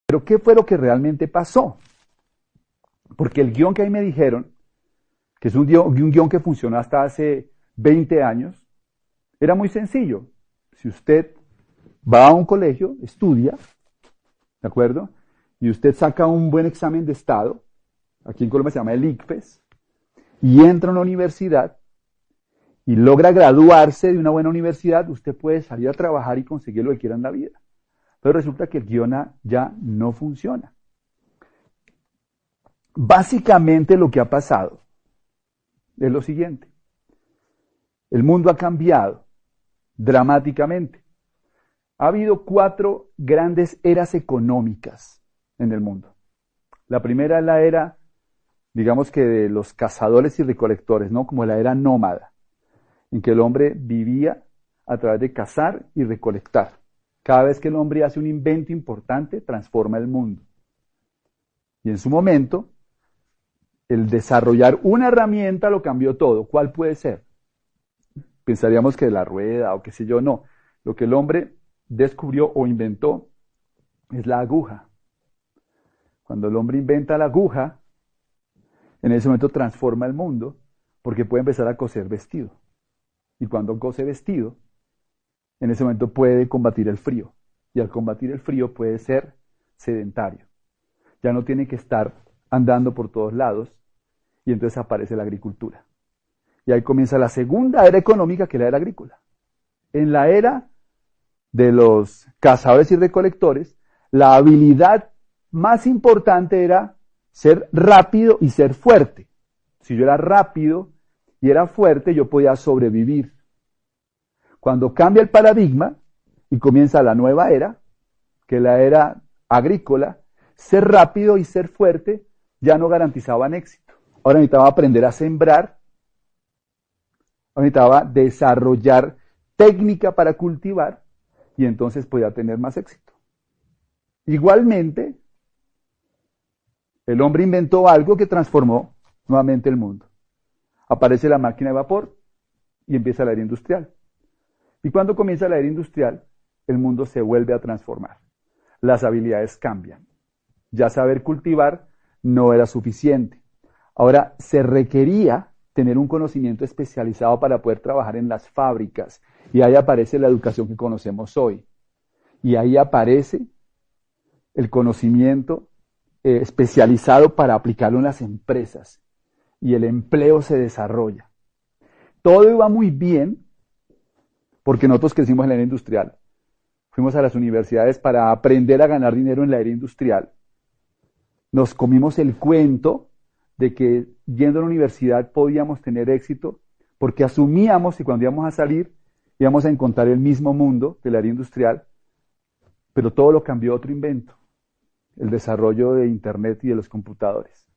Pero ¿qué fue lo que realmente pasó? Porque el guión que ahí me dijeron, que es un guión que funcionó hasta hace 20 años, era muy sencillo. Si usted va a un colegio, estudia, ¿de acuerdo? Y usted saca un buen examen de estado, aquí en Colombia se llama el ICFES, y entra a una universidad y logra graduarse de una buena universidad, usted puede salir a trabajar y conseguir lo que quiera en la vida. Pero resulta que el guión A ya no funciona. Básicamente lo que ha pasado es lo siguiente. El mundo ha cambiado dramáticamente. Ha habido 4 grandes eras económicas en el mundo. La primera es la era, digamos que de los cazadores y recolectores, ¿no? Como la era nómada, en que el hombre vivía a través de cazar y recolectar. Cada vez que el hombre hace un invento importante, transforma el mundo. Y en su momento, el desarrollar una herramienta lo cambió todo. ¿Cuál puede ser? Pensaríamos que la rueda o qué sé yo, no. Lo que el hombre descubrió o inventó es la aguja. Cuando el hombre inventa la aguja, en ese momento transforma el mundo porque puede empezar a coser vestido. Y cuando cose vestido, en ese momento puede combatir el frío. Y al combatir el frío puede ser sedentario. Ya no tiene que estar andando por todos lados y entonces aparece la agricultura. Y ahí comienza la segunda era económica, que es la era agrícola. En la era de los cazadores y recolectores, la habilidad más importante era ser rápido y ser fuerte. Si yo era rápido y era fuerte, yo podía sobrevivir. Cuando cambia el paradigma y comienza la nueva era, que es la era agrícola, ser rápido y ser fuerte ya no garantizaban éxito. Ahora necesitaba aprender a sembrar, ahora necesitaba desarrollar técnica para cultivar y entonces podía tener más éxito. Igualmente, el hombre inventó algo que transformó nuevamente el mundo. Aparece la máquina de vapor y empieza la era industrial. Y cuando comienza la era industrial, el mundo se vuelve a transformar. Las habilidades cambian. Ya saber cultivar no era suficiente. Ahora se requería tener un conocimiento especializado para poder trabajar en las fábricas. Y ahí aparece la educación que conocemos hoy. Y ahí aparece el conocimiento especializado para aplicarlo en las empresas. Y el empleo se desarrolla. Todo iba muy bien porque nosotros crecimos en la era industrial. Fuimos a las universidades para aprender a ganar dinero en la era industrial. Nos comimos el cuento de que yendo a la universidad podíamos tener éxito porque asumíamos que cuando íbamos a salir íbamos a encontrar el mismo mundo de la era industrial, pero todo lo cambió otro invento, el desarrollo de Internet y de los computadores.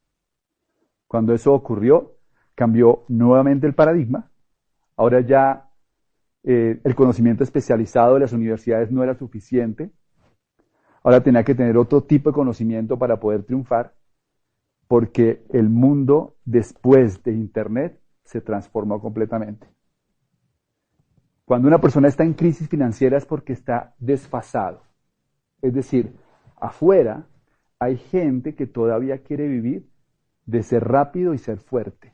Cuando eso ocurrió, cambió nuevamente el paradigma. Ahora ya el conocimiento especializado de las universidades no era suficiente. Ahora tenía que tener otro tipo de conocimiento para poder triunfar, porque el mundo después de Internet se transformó completamente. Cuando una persona está en crisis financiera es porque está desfasado. Es decir, afuera hay gente que todavía quiere vivir de ser rápido y ser fuerte.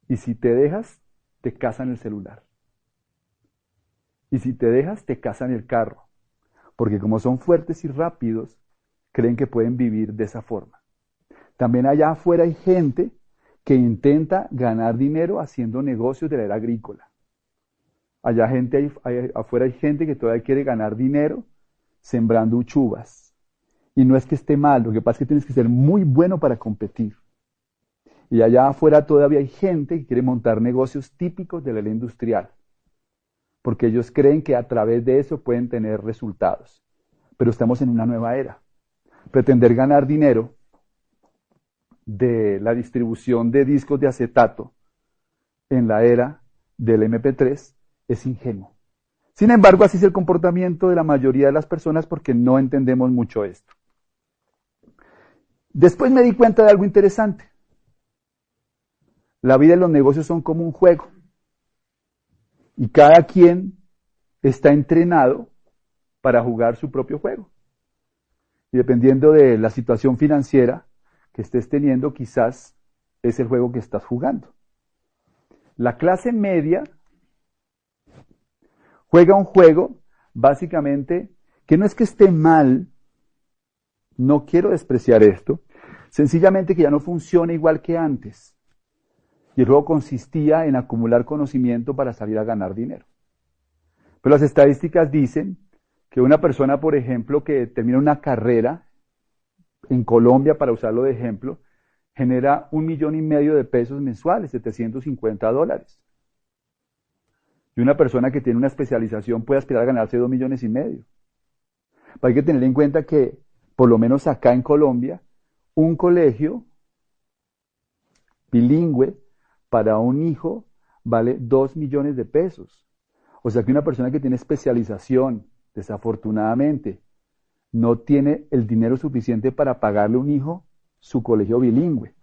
Y si te dejas, te casan el celular. Y si te dejas, te casan el carro. Porque como son fuertes y rápidos, creen que pueden vivir de esa forma. También allá afuera hay gente que intenta ganar dinero haciendo negocios de la era agrícola. Allá afuera hay gente que todavía quiere ganar dinero sembrando uchuvas. Y no es que esté mal, lo que pasa es que tienes que ser muy bueno para competir. Y allá afuera todavía hay gente que quiere montar negocios típicos de la era industrial. Porque ellos creen que a través de eso pueden tener resultados. Pero estamos en una nueva era. Pretender ganar dinero de la distribución de discos de acetato en la era del MP3 es ingenuo. Sin embargo, así es el comportamiento de la mayoría de las personas porque no entendemos mucho esto. Después me di cuenta de algo interesante. La vida y los negocios son como un juego. Y cada quien está entrenado para jugar su propio juego. Y dependiendo de la situación financiera que estés teniendo, quizás es el juego que estás jugando. La clase media juega un juego, básicamente, que no es que esté mal, no quiero despreciar esto, sencillamente que ya no funciona igual que antes. Y el juego consistía en acumular conocimiento para salir a ganar dinero. Pero las estadísticas dicen que una persona, por ejemplo, que termina una carrera en Colombia, para usarlo de ejemplo, genera $1,5 millones de pesos mensuales, $750. Y una persona que tiene una especialización puede aspirar a ganarse $2,5 millones. Pero hay que tener en cuenta que, por lo menos acá en Colombia, un colegio bilingüe para un hijo vale $2 millones de pesos. O sea que una persona que tiene especialización, desafortunadamente, no tiene el dinero suficiente para pagarle a un hijo su colegio bilingüe.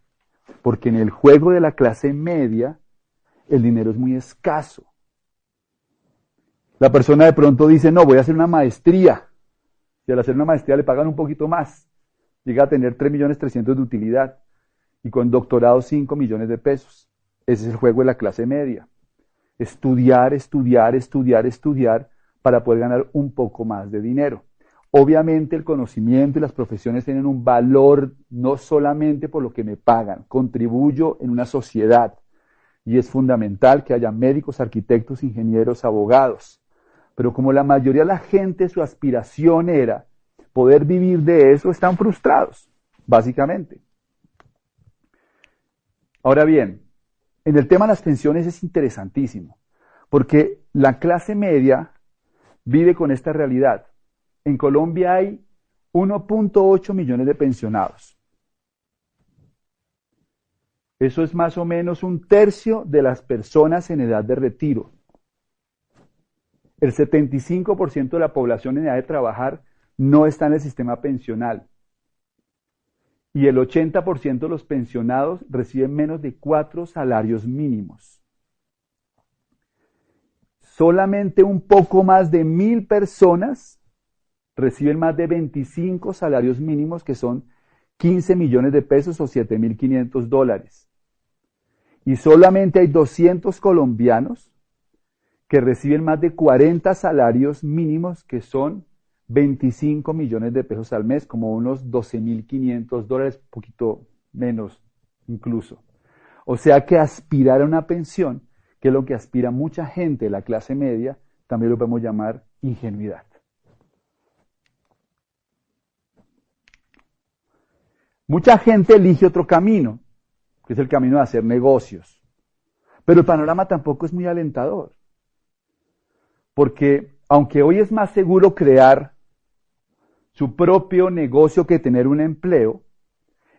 Porque en el juego de la clase media, el dinero es muy escaso. La persona de pronto dice, no, voy a hacer una maestría. Y al hacer una maestría le pagan un poquito más. Llega a tener 3,300,000 de utilidad. Y con doctorado 5 millones de pesos. Ese es el juego de la clase media. Estudiar, estudiar, estudiar, estudiar para poder ganar un poco más de dinero. Obviamente el conocimiento y las profesiones tienen un valor no solamente por lo que me pagan. Contribuyo en una sociedad. Y es fundamental que haya médicos, arquitectos, ingenieros, abogados. Pero como la mayoría de la gente, su aspiración era poder vivir de eso, están frustrados, básicamente. Ahora bien, en el tema de las pensiones es interesantísimo, porque la clase media vive con esta realidad. En Colombia hay 1,8 millones de pensionados. Eso es más o menos 1/3 de las personas en edad de retiro. El 75% de la población en edad de trabajar no está en el sistema pensional. Y el 80% de los pensionados reciben menos de 4 salarios mínimos. Solamente un poco más de 1,000 personas reciben más de 25 salarios mínimos, que son 15 millones de pesos o $7,500. Y solamente hay 200 colombianos que reciben más de 40 salarios mínimos, que son 25 millones de pesos al mes, como unos $12,500, un poquito menos incluso. O sea que aspirar a una pensión, que es lo que aspira mucha gente de la clase media, también lo podemos llamar ingenuidad. Mucha gente elige otro camino, que es el camino de hacer negocios. Pero el panorama tampoco es muy alentador. Porque aunque hoy es más seguro crear su propio negocio que tener un empleo,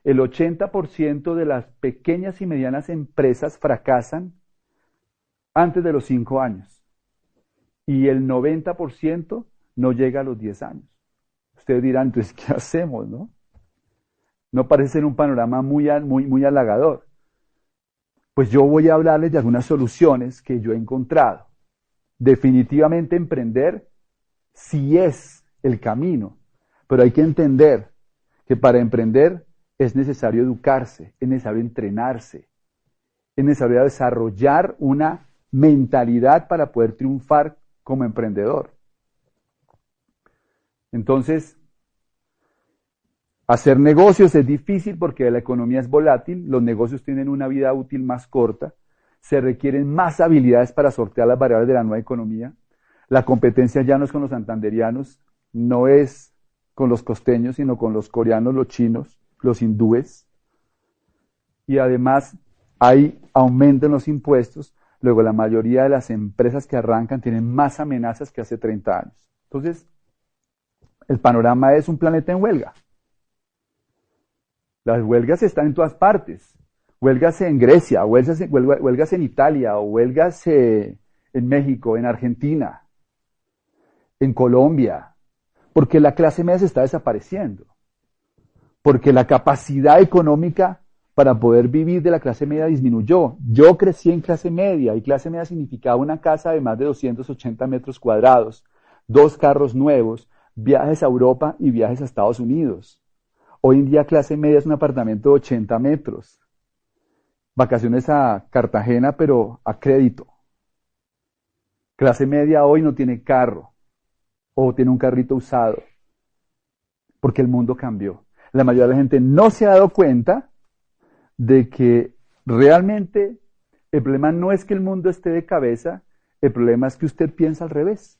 el 80% de las pequeñas y medianas empresas fracasan antes de los 5 años. Y el 90% no llega a los 10 años. Ustedes dirán, entonces, ¿qué hacemos, no? No parece ser un panorama muy halagador. Pues yo voy a hablarles de algunas soluciones que yo he encontrado. Definitivamente emprender sí es el camino, pero hay que entender que para emprender es necesario educarse, es necesario entrenarse, es necesario desarrollar una mentalidad para poder triunfar como emprendedor. Entonces, hacer negocios es difícil porque la economía es volátil, los negocios tienen una vida útil más corta, se requieren más habilidades para sortear las variables de la nueva economía. La competencia ya no es con los santanderianos, no es con los costeños, sino con los coreanos, los chinos, los hindúes. Y además hay aumento en los impuestos. Luego la mayoría de las empresas que arrancan tienen más amenazas que hace 30 años. Entonces, el panorama es un planeta en huelga. Las huelgas están en todas partes. Huelgas en Grecia, huelgas en Italia, o huelgas en México, en Argentina, en Colombia, porque la clase media se está desapareciendo, porque la capacidad económica para poder vivir de la clase media disminuyó. Yo crecí en clase media, y clase media significaba una casa de más de 280 metros cuadrados, 2 carros nuevos, viajes a Europa y viajes a Estados Unidos. Hoy en día clase media es un apartamento de 80 metros. Vacaciones a Cartagena, pero a crédito. Clase media hoy no tiene carro o tiene un carrito usado porque el mundo cambió. La mayoría de la gente no se ha dado cuenta de que realmente el problema no es que el mundo esté de cabeza, el problema es que usted piensa al revés.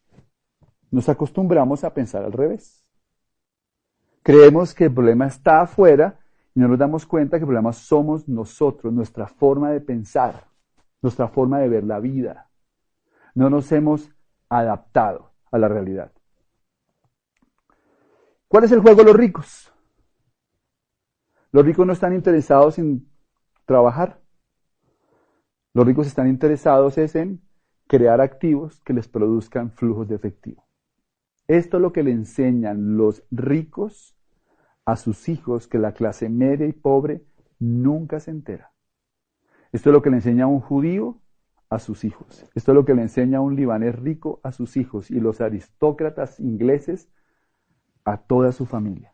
Nos acostumbramos a pensar al revés. Creemos que el problema está afuera y no nos damos cuenta que el problema somos nosotros, nuestra forma de pensar, nuestra forma de ver la vida. No nos hemos adaptado a la realidad. ¿Cuál es el juego de los ricos? Los ricos no están interesados en trabajar. Los ricos están interesados en crear activos que les produzcan flujos de efectivo. Esto es lo que le enseñan los ricos a sus hijos, que la clase media y pobre nunca se entera. Esto es lo que le enseña un judío a sus hijos. Esto es lo que le enseña un libanés rico a sus hijos y los aristócratas ingleses a toda su familia.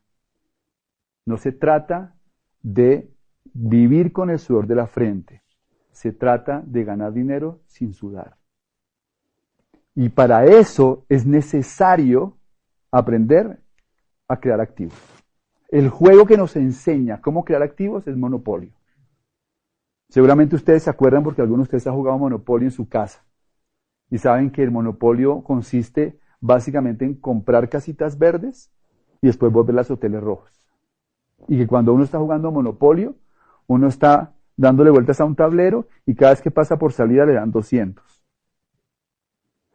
No se trata de vivir con el sudor de la frente. Se trata de ganar dinero sin sudar. Y para eso es necesario aprender a crear activos. El juego que nos enseña cómo crear activos es Monopolio. Seguramente ustedes se acuerdan porque algunos de ustedes han jugado Monopolio en su casa. Y saben que el Monopolio consiste básicamente en comprar casitas verdes y después volverlas hoteles rojos. Y que cuando uno está jugando Monopolio, uno está dándole vueltas a un tablero y cada vez que pasa por salida le dan 200.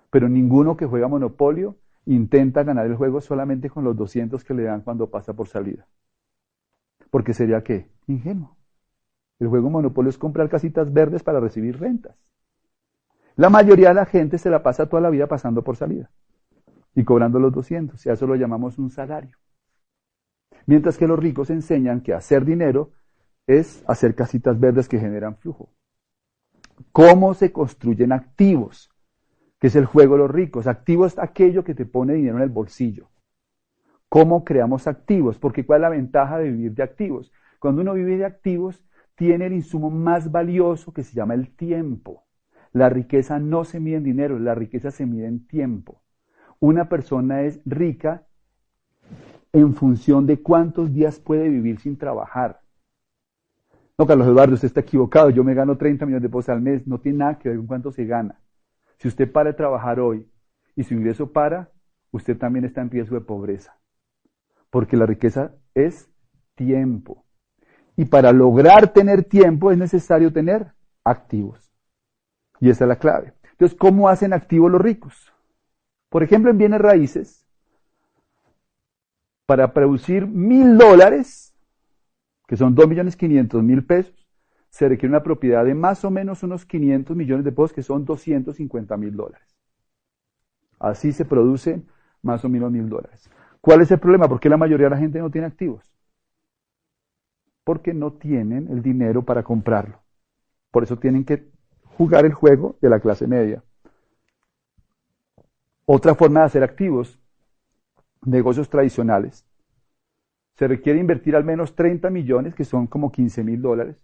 Pero ninguno que juega Monopolio intenta ganar el juego solamente con los 200 que le dan cuando pasa por salida. Porque sería ¿qué? Ingenuo. El juego Monopolio es comprar casitas verdes para recibir rentas. La mayoría de la gente se la pasa toda la vida pasando por salida y cobrando los 200. Y a eso lo llamamos un salario. Mientras que los ricos enseñan que hacer dinero es hacer casitas verdes que generan flujo. ¿Cómo se construyen activos? Que es el juego de los ricos. Activo es aquello que te pone dinero en el bolsillo. ¿Cómo creamos activos? Porque ¿cuál es la ventaja de vivir de activos? Cuando uno vive de activos, tiene el insumo más valioso que se llama el tiempo. La riqueza no se mide en dinero, la riqueza se mide en tiempo. Una persona es rica en función de cuántos días puede vivir sin trabajar. No, Carlos Eduardo, usted está equivocado. Yo me gano 30 millones de pesos al mes. No tiene nada que ver con cuánto se gana. Si usted para de trabajar hoy y su ingreso para, usted también está en riesgo de pobreza. Porque la riqueza es tiempo. Y para lograr tener tiempo es necesario tener activos. Y esa es la clave. Entonces, ¿cómo hacen activos los ricos? Por ejemplo, en bienes raíces, para producir $1,000, que son 2.500.000 pesos, se requiere una propiedad de más o menos unos 500 millones de pesos, que son $250.000. Así se producen más o menos $1,000. ¿Cuál es el problema? ¿Por qué la mayoría de la gente no tiene activos? Porque no tienen el dinero para comprarlo. Por eso tienen que jugar el juego de la clase media. Otra forma de hacer activos, negocios tradicionales, se requiere invertir al menos 30 millones, que son como $15.000,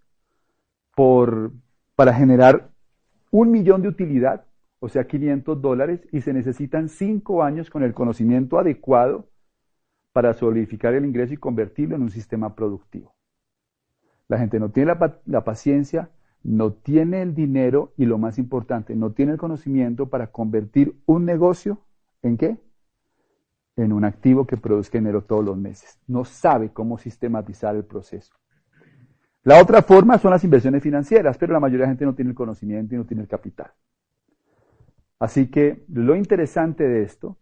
para generar 1.000.000 de utilidad, o sea, $500, y se necesitan 5 años con el conocimiento adecuado para solidificar el ingreso y convertirlo en un sistema productivo. La gente no tiene la paciencia, no tiene el dinero y lo más importante, no tiene el conocimiento para convertir un negocio ¿en qué? En un activo que produzca dinero todos los meses. No sabe cómo sistematizar el proceso. La otra forma son las inversiones financieras, pero la mayoría de la gente no tiene el conocimiento y no tiene el capital. Así que lo interesante de esto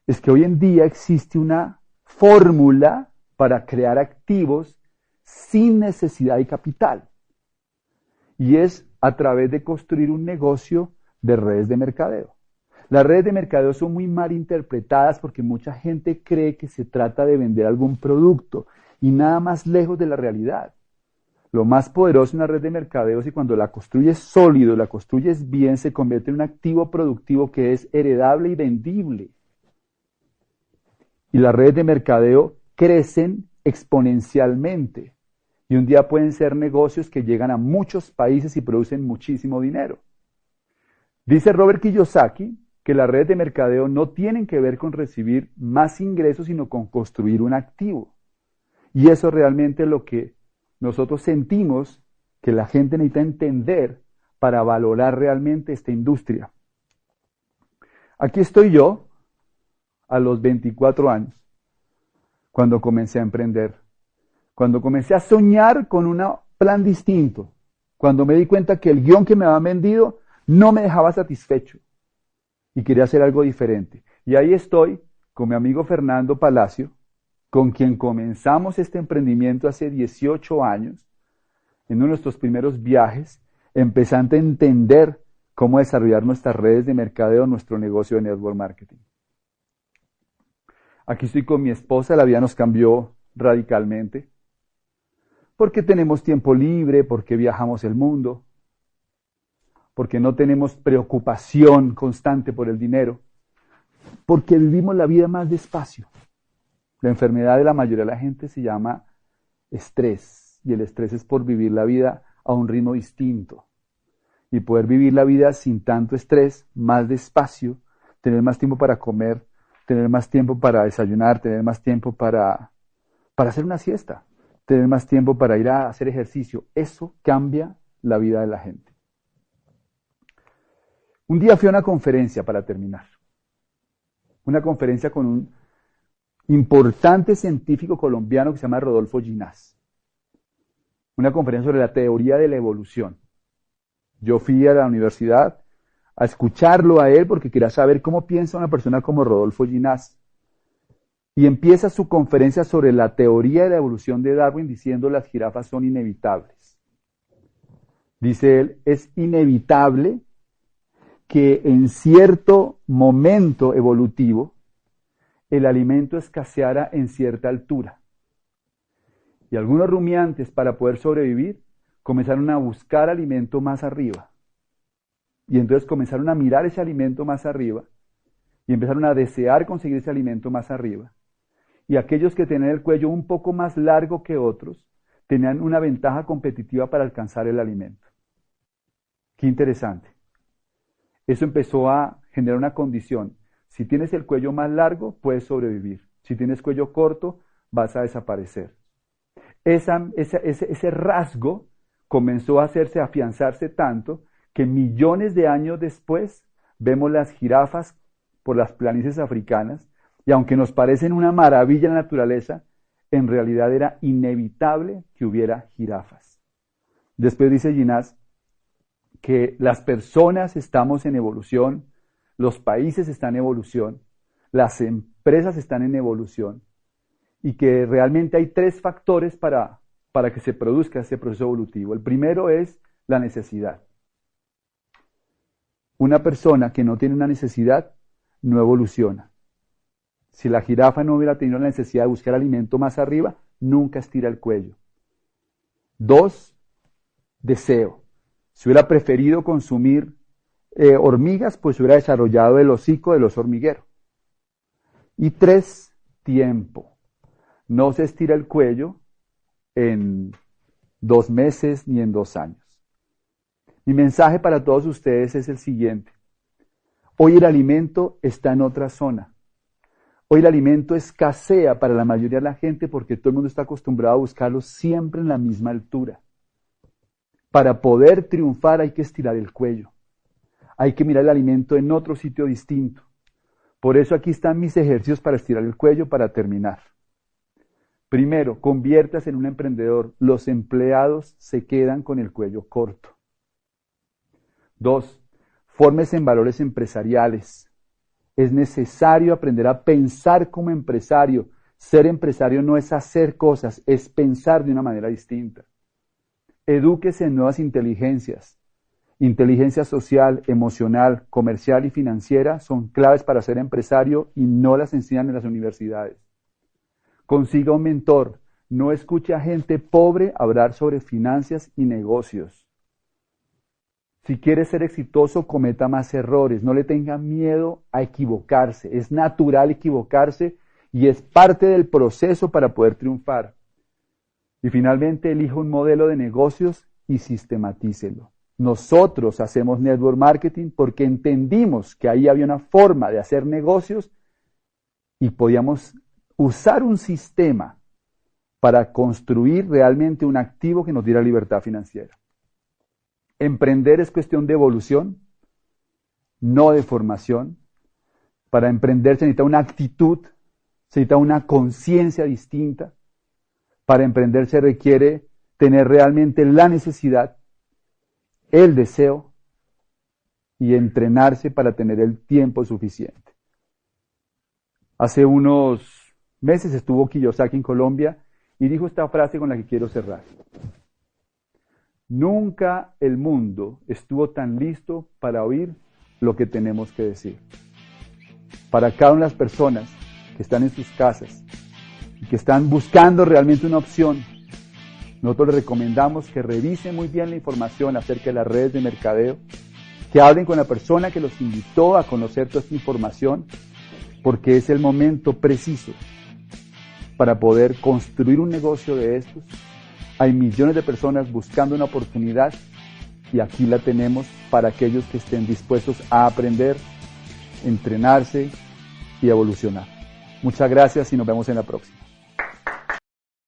es que hoy en día existe una fórmula para crear activos sin necesidad de capital. Y es a través de construir un negocio de redes de mercadeo. Las redes de mercadeo son muy mal interpretadas porque mucha gente cree que se trata de vender algún producto y nada más lejos de la realidad. Lo más poderoso en una red de mercadeo es que cuando la construyes sólido, la construyes bien, se convierte en un activo productivo que es heredable y vendible. Y las redes de mercadeo crecen exponencialmente. Y un día pueden ser negocios que llegan a muchos países y producen muchísimo dinero. Dice Robert Kiyosaki que las redes de mercadeo no tienen que ver con recibir más ingresos, sino con construir un activo. Y eso realmente es lo que nosotros sentimos que la gente necesita entender para valorar realmente esta industria. Aquí estoy yo, a los 24 años, cuando comencé a emprender, cuando comencé a soñar con un plan distinto, cuando me di cuenta que el guión que me habían vendido no me dejaba satisfecho y quería hacer algo diferente. Y ahí estoy con mi amigo Fernando Palacio, con quien comenzamos este emprendimiento hace 18 años, en uno de nuestros primeros viajes, empezando a entender cómo desarrollar nuestras redes de mercadeo, nuestro negocio de network marketing. Aquí estoy con mi esposa, la vida nos cambió radicalmente, porque tenemos tiempo libre, porque viajamos el mundo, porque no tenemos preocupación constante por el dinero, porque vivimos la vida más despacio. La enfermedad de la mayoría de la gente se llama estrés, y el estrés es por vivir la vida a un ritmo distinto. Y poder vivir la vida sin tanto estrés, más despacio, tener más tiempo para comer, tener más tiempo para desayunar, tener más tiempo para hacer una siesta, tener más tiempo para ir a hacer ejercicio. Eso cambia la vida de la gente. Un día fui a una conferencia para terminar. Una conferencia con un importante científico colombiano que se llama Rodolfo Ginás. Una conferencia sobre la teoría de la evolución. Yo fui a la universidad a escucharlo a él porque quería saber cómo piensa una persona como Rodolfo Ginás. Y empieza su conferencia sobre la teoría de la evolución de Darwin diciendo las jirafas son inevitables. Dice él, es inevitable que en cierto momento evolutivo el alimento escaseara en cierta altura. Y algunos rumiantes, para poder sobrevivir, comenzaron a buscar alimento más arriba. Y entonces comenzaron a mirar ese alimento más arriba y empezaron a desear conseguir ese alimento más arriba. Y aquellos que tenían el cuello un poco más largo que otros tenían una ventaja competitiva para alcanzar el alimento. Qué interesante. Eso empezó a generar una condición. Si tienes el cuello más largo, puedes sobrevivir. Si tienes cuello corto, vas a desaparecer. Ese rasgo comenzó a afianzarse tanto que millones de años después vemos las jirafas por las planicies africanas y aunque nos parecen una maravilla en la naturaleza, en realidad era inevitable que hubiera jirafas. Después dice Ginás que las personas estamos en evolución, los países están en evolución, las empresas están en evolución y que realmente hay 3 factores para que se produzca ese proceso evolutivo. El primero es la necesidad. Una persona que no tiene una necesidad no evoluciona. Si la jirafa no hubiera tenido la necesidad de buscar alimento más arriba, nunca estira el cuello. 2, deseo. Si hubiera preferido consumir hormigas, pues hubiera desarrollado el hocico del oso hormiguero. Y 3, tiempo. No se estira el cuello en 2 meses ni en 2 años. Mi mensaje para todos ustedes es el siguiente. Hoy el alimento está en otra zona. Hoy el alimento escasea para la mayoría de la gente porque todo el mundo está acostumbrado a buscarlo siempre en la misma altura. Para poder triunfar hay que estirar el cuello. Hay que mirar el alimento en otro sitio distinto. Por eso aquí están mis ejercicios para estirar el cuello para terminar. Primero, conviértase en un emprendedor. Los empleados se quedan con el cuello corto. 2, fórmese en valores empresariales. Es necesario aprender a pensar como empresario. Ser empresario no es hacer cosas, es pensar de una manera distinta. Edúquese en nuevas inteligencias. Inteligencia social, emocional, comercial y financiera son claves para ser empresario y no las enseñan en las universidades. Consiga un mentor. No escuche a gente pobre hablar sobre finanzas y negocios. Si quiere ser exitoso, cometa más errores. No le tenga miedo a equivocarse. Es natural equivocarse y es parte del proceso para poder triunfar. Y finalmente, elija un modelo de negocios y sistematícelo. Nosotros hacemos network marketing porque entendimos que ahí había una forma de hacer negocios y podíamos usar un sistema para construir realmente un activo que nos diera libertad financiera. Emprender es cuestión de evolución, no de formación. Para emprender se necesita una actitud, se necesita una conciencia distinta. Para emprender se requiere tener realmente la necesidad, el deseo y entrenarse para tener el tiempo suficiente. Hace unos meses estuvo Kiyosaki en Colombia y dijo esta frase con la que quiero cerrar. Nunca el mundo estuvo tan listo para oír lo que tenemos que decir. Para cada una de las personas que están en sus casas y que están buscando realmente una opción, nosotros les recomendamos que revisen muy bien la información acerca de las redes de mercadeo, que hablen con la persona que los invitó a conocer toda esta información, porque es el momento preciso para poder construir un negocio de estos. Hay millones de personas buscando una oportunidad y aquí la tenemos para aquellos que estén dispuestos a aprender, entrenarse y evolucionar. Muchas gracias y nos vemos en la próxima.